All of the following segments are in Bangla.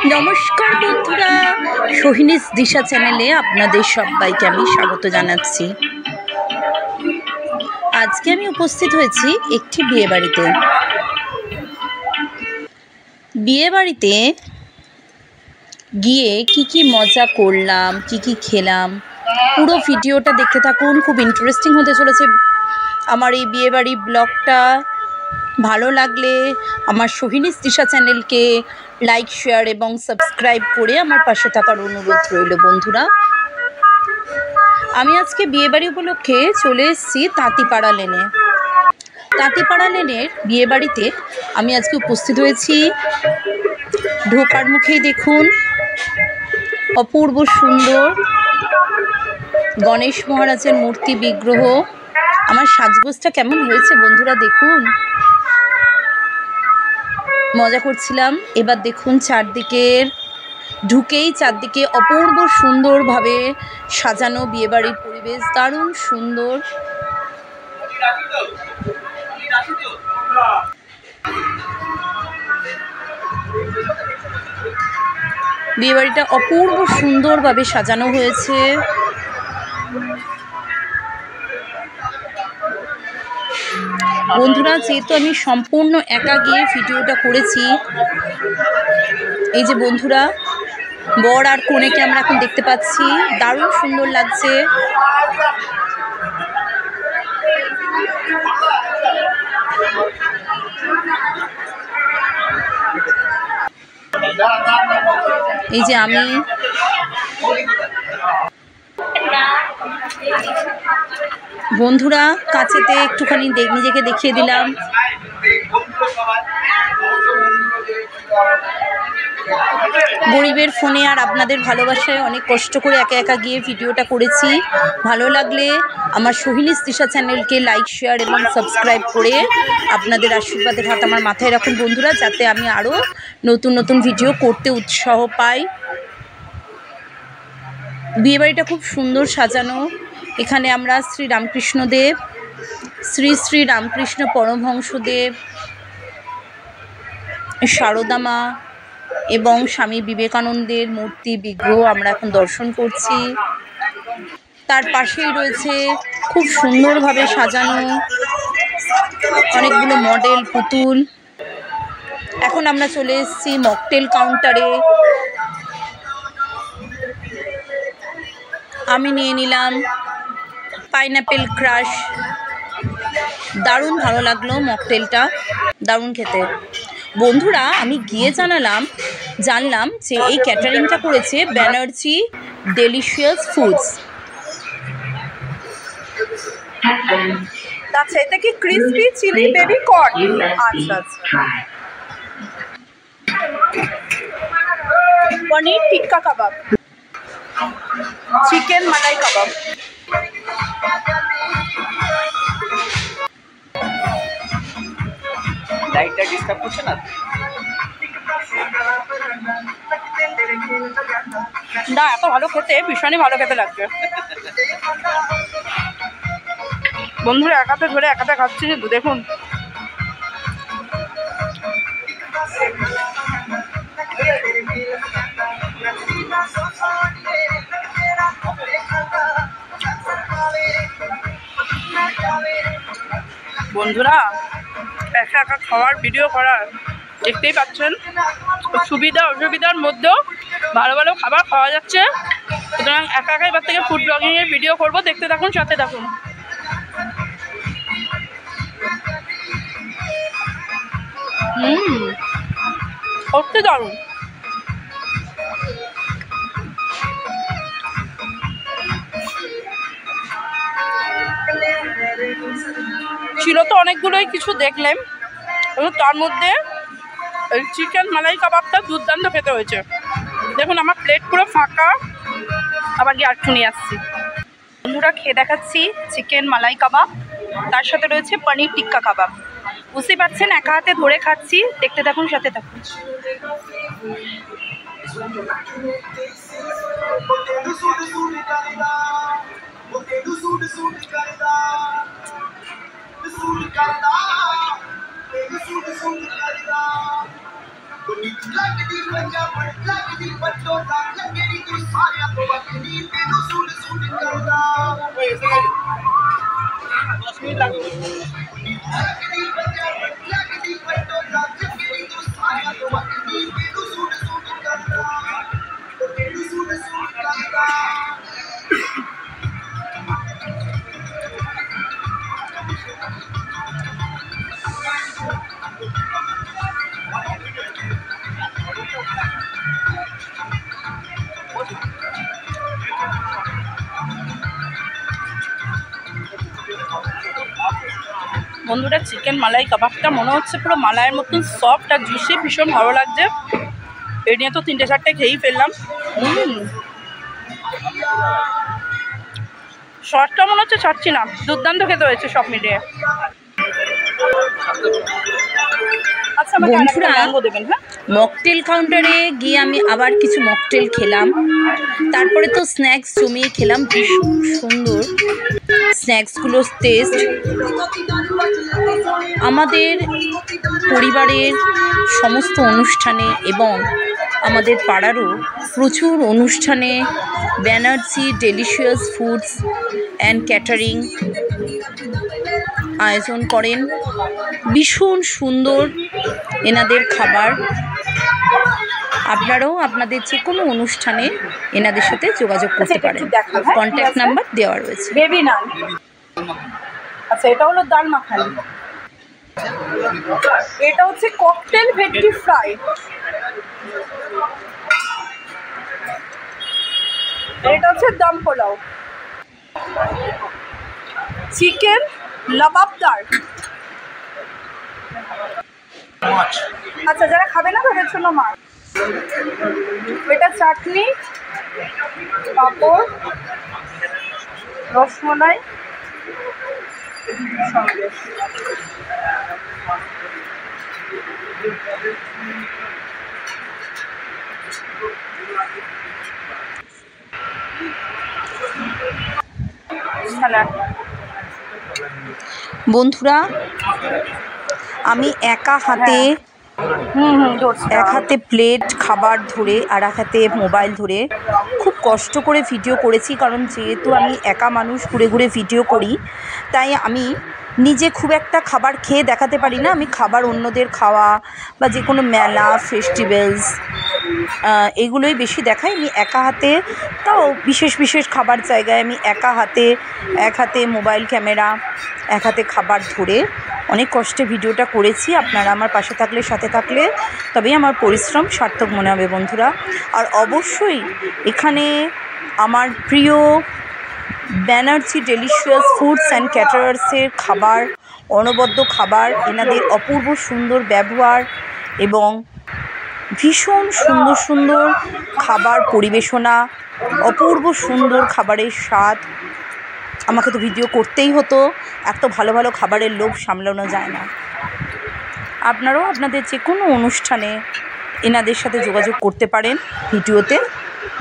নমস্কার বন্ধুরা, সোহিনীস দিশা চ্যানেলে আপনাদের সবাইকে আমি স্বাগত জানাচ্ছি। আজকে আমি উপস্থিত হয়েছি একটি বিয়েবাড়িতে। বিয়েবাড়িতে গিয়ে কি মজা করলাম, কি খেলাম, পুরো ভিডিওটা দেখতে থাকুন। খুব ইন্টারেস্টিং হতে চলেছে আমার এই বিয়েবাড়ি ব্লগটা। ভালো লাগলে আমার সোহিনীস দিশা চ্যানেলকে লাইক, শেয়ার এবং সাবস্ক্রাইব করে আমার পাশে থাকার অনুরোধ রইল বন্ধুরা। আমি আজকে বিয়েবাড়ি উপলক্ষে চলে এসেছি তাঁতিপাড়া লেনে। তাঁতিপাড়া লেনের বিয়েবাড়িতে আমি আজকে উপস্থিত হয়েছি। ঢোকার মুখেই দেখুন অপূর্ব সুন্দর গণেশ মহারাজের মূর্তি বিগ্রহ। আমার সাজগোজটা কেমন হয়েছে বন্ধুরা দেখুন। মজা করছিলাম। এবার দেখুন চারদিকে অপূর্ব সুন্দরভাবে সাজানো বিয়েবাড়ির পরিবেশ, দারুণ সুন্দর। বিয়েবাড়িটা অপূর্ব সুন্দরভাবে সাজানো হয়েছে। বন্ধুরা, যেহেতু আমি সম্পূর্ণ একা গিয়ে ভিডিওটা করেছি, এই যে বন্ধুরা বর আর কনেকে আমরা এখন দেখতে পাচ্ছি, দারুণ সুন্দর লাগছে। এই যে আমি বন্ধুরা কাছেতে একটুখানি নিজেকে দেখিয়ে দিলাম। গরিবের ফোনে আর আপনাদের ভালোবাসায় অনেক কষ্ট করে একা গিয়ে ভিডিওটা করেছি। ভালো লাগলে আমার সোহিনীস দিশা চ্যানেলকে লাইক, শেয়ার এবং সাবস্ক্রাইব করে আপনাদের আশীর্বাদের হাত আমার মাথায় রাখুন বন্ধুরা, যাতে আমি আরও নতুন ভিডিও করতে উৎসাহ পাই। বিয়েবাড়িটা খুব সুন্দর সাজানো। এখানে আমরা শ্রী রামকৃষ্ণ পরমহংসদেব, সারদা মা এবং স্বামী বিবেকানন্দের মূর্তি বিগ্রহ আমরা এখন দর্শন করছি। তার পাশেই রয়েছে খুব সুন্দরভাবে সাজানো অনেকগুলো মডেল পুতুল। এখন আমরা চলে এসেছি মকটেল কাউন্টারে। আমি নিয়ে নিলাম পাইনঅ্যাপেল ক্রাশ। দারুণ ভালো লাগলো মকটেলটা, দারুণ খেতে। বন্ধুরা, আমি গিয়ে জানলাম যে এই ক্যাটারিংটা করেছে ব্যানার্জি ডেলিশিয়াস ফুডস। আচ্ছা, এটা কি ক্রিসপি চিলি বেবি কর্ন? আচ্ছা, পনির টিক্কা কাবাব, চিকেন মালাই কাবাব। লাইটটা ডিস্টার্ব করছে না? না, এত ভালো খেতে, ভীষণই ভালো খেতে লাগছে বন্ধুরা। একাতে ধরে একাতে খাচ্ছি শুধু দেখুন। বন্ধুরা, একা খাওয়ার ভিডিও করার দেখতেই পাচ্ছেন, সুবিধা অসুবিধার মধ্যেও ভালো খাবার খাওয়া যাচ্ছে। সুতরাং একা এবার থেকে ফুড ব্লগিংয়ের ভিডিও করব, দেখতে থাকুন, সাথে থাকুন। সত্যি দারুণ। ছিল তো অনেকগুলোই কিছু দেখলাম, এবং তার মধ্যে চিকেন মালাই কাবাবটা দুর্দান্ত খেতে হয়েছে। দেখুন আমার প্লেট পুরো ফাঁকা, আবার গিয়ে আরেকটু নিয়ে আসছি। বন্ধুরা, খেয়ে দেখাচ্ছি চিকেন মালাই কাবাব, তার সাথে রয়েছে পনির টিক্কা কাবাব। বুঝতে পারছেন একা হাতে ধরে খাচ্ছি, দেখতে থাকুন, সাথে থাকুন। বন্ধুরা, চিকেন মালাই কাবাবটা মনে হচ্ছে পুরো মালাইয়ের মতন সফট আর জুসি, ভীষণ ভালো লাগছে। এই নিয়ে তো 3-4টে খেয়েই ফেললাম। সসটা মনে হচ্ছে ছাড়ছি না, দুর্দান্ত খেতে হয়েছে সব মিলিয়ে। আচ্ছা, বন্ধুরা, দেবেন। হ্যাঁ, মকটেল কাউন্টারে গিয়ে আমি আবার কিছু মকটেল খেলাম, তারপরে তো স্ন্যাক্স জমিয়ে খেলাম। ভীষণ সুন্দর স্ন্যাক্সগুলোর টেস্ট। আমাদের পরিবারের সমস্ত অনুষ্ঠানে এবং আমাদের পাড়ারও প্রচুর অনুষ্ঠানে Banerjee delicious foods and catering আয়োজন করেন। ভীষণ সুন্দর এনাদের খাবার। আপনারাও আপনাদের যে কোনো অনুষ্ঠানে এনাদের সাথে যোগাযোগ করতে পারেন। কন্ট্যাক্ট নাম্বার দেওয়া রয়েছে। বেবি নান। আচ্ছা, এটা হলো ডাল মাখানি, এটা হচ্ছে ককটেল ভেটকি ফ্রাই, এটা হচ্ছে দম পোলাও, চিকেন লাবাবদার। আচ্ছা, যারা খাবে না তাদের জন্য মাছ। এটা চাটনি, পাঁপড়, রসমলাই, সন্দেশ। বন্ধুরা, আমি একা হাতে এক হাতে প্লেট খাবার ধরে আর এক হাতে মোবাইল ধরে খুব কষ্ট করে ভিডিও করেছি, কারণ যেহেতু আমি একা মানুষ ঘুরে ঘুরে ভিডিও করি, তাই আমি নিজে খুব একটা খাবার খেয়ে দেখাতে পারি না। আমি খাবার অন্যদের খাওয়া বা যে কোনো মেলা ফেস্টিভ্যালস এগুলোই বেশি দেখাই। আমি একা হাতে, তাও বিশেষ বিশেষ খাবার জায়গায় আমি একা হাতে, এক হাতে মোবাইল ক্যামেরা, এক হাতে খাবার ধরে অনেক কষ্টে ভিডিওটা করেছি। আপনারা আমার পাশে থাকলে, সাথে থাকলে তবেই আমার পরিশ্রম সার্থক মনে হবে বন্ধুরা। আর অবশ্যই এখানে আমার প্রিয় ব্যানার্জি ডেলিশিয়াস ফুডস অ্যান্ড ক্যাটারার্সের খাবার, অনবদ্য খাবার, এনাদের অপূর্ব সুন্দর ব্যবহার এবং ভীষণ সুন্দর সুন্দর খাবার পরিবেশনা, অপূর্ব সুন্দর খাবারের স্বাদ। আমাকে তো ভিডিও করতেই হতো, এত ভালো ভালো খাবারের লোভ সামলানো যায় না। আপনারাও আপনাদের যে কোনো অনুষ্ঠানে এনাদের সাথে যোগাযোগ করতে পারেন, ভিডিওতে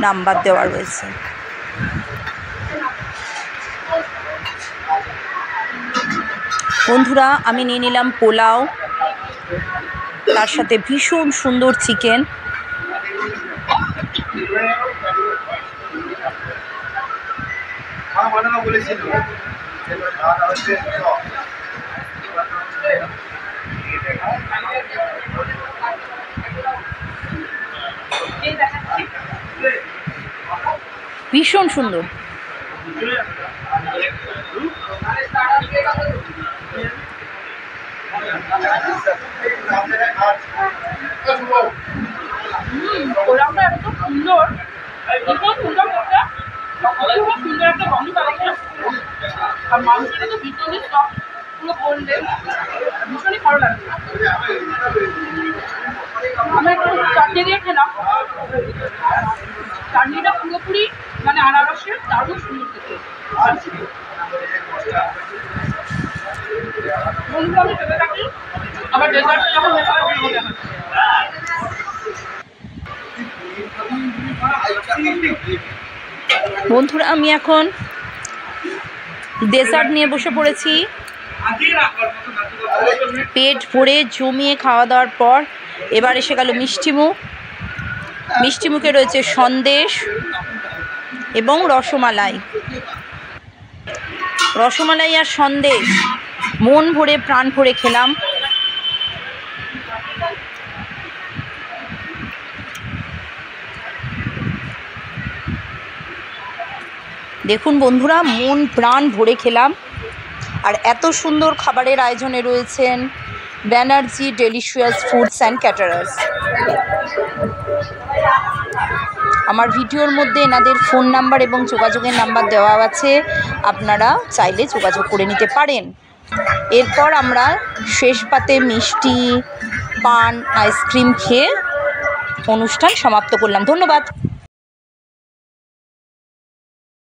নাম্বার দেওয়া রয়েছে। বন্ধুরা, আমি নিয়ে নিলাম পোলাও, তার সাথে ভীষণ সুন্দর চিকেন। ভীষণ সুন্দর। পোলাওটা এত সুন্দর, ভীষণ সুন্দর একটা, খুব সুন্দর একটা গন্ধ পাচ্ছে। আর মাংসটা তো ভীষণই সফট, পুরো গোল্ডেন, ভীষণই ভালো লাগছে। আমি একটু চাটনি দিয়ে খেলাম, চাটনিটা পুরোপুরি মানে আনারসের, দারুণ সুন্দর খেতে। বন্ধুরা, আমি খেতে থাকি, আবার ডেজার্ট যখন বন্ধুরা, আমি এখন ডেজার্ট নিয়ে বসে পড়েছি। পেট ভরে জমিয়ে খাওয়া দাওয়ার পর এবার এসে গেল মিষ্টিমুখ। মিষ্টিমুখে রয়েছে সন্দেশ এবং রসমালাই। রসমালাই আর সন্দেশ মন ভরে প্রাণ ভরে খেলাম। দেখুন বন্ধুরা, মন প্রাণ ভরে খেলাম। আর এত সুন্দর খাবারের আয়োজনে রয়েছেন Banerjee delicious foods and caterers. আমার ভিডিওর মধ্যে এনাদের ফোন নাম্বার এবং যোগাযোগের নাম্বার দেওয়া আছে, আপনারা চাইলে যোগাযোগ করে নিতে পারেন। এরপর আমরা শেষ পাতে মিষ্টি, পান, আইসক্রিম খেয়ে অনুষ্ঠান সমাপ্ত করলাম। ধন্যবাদ।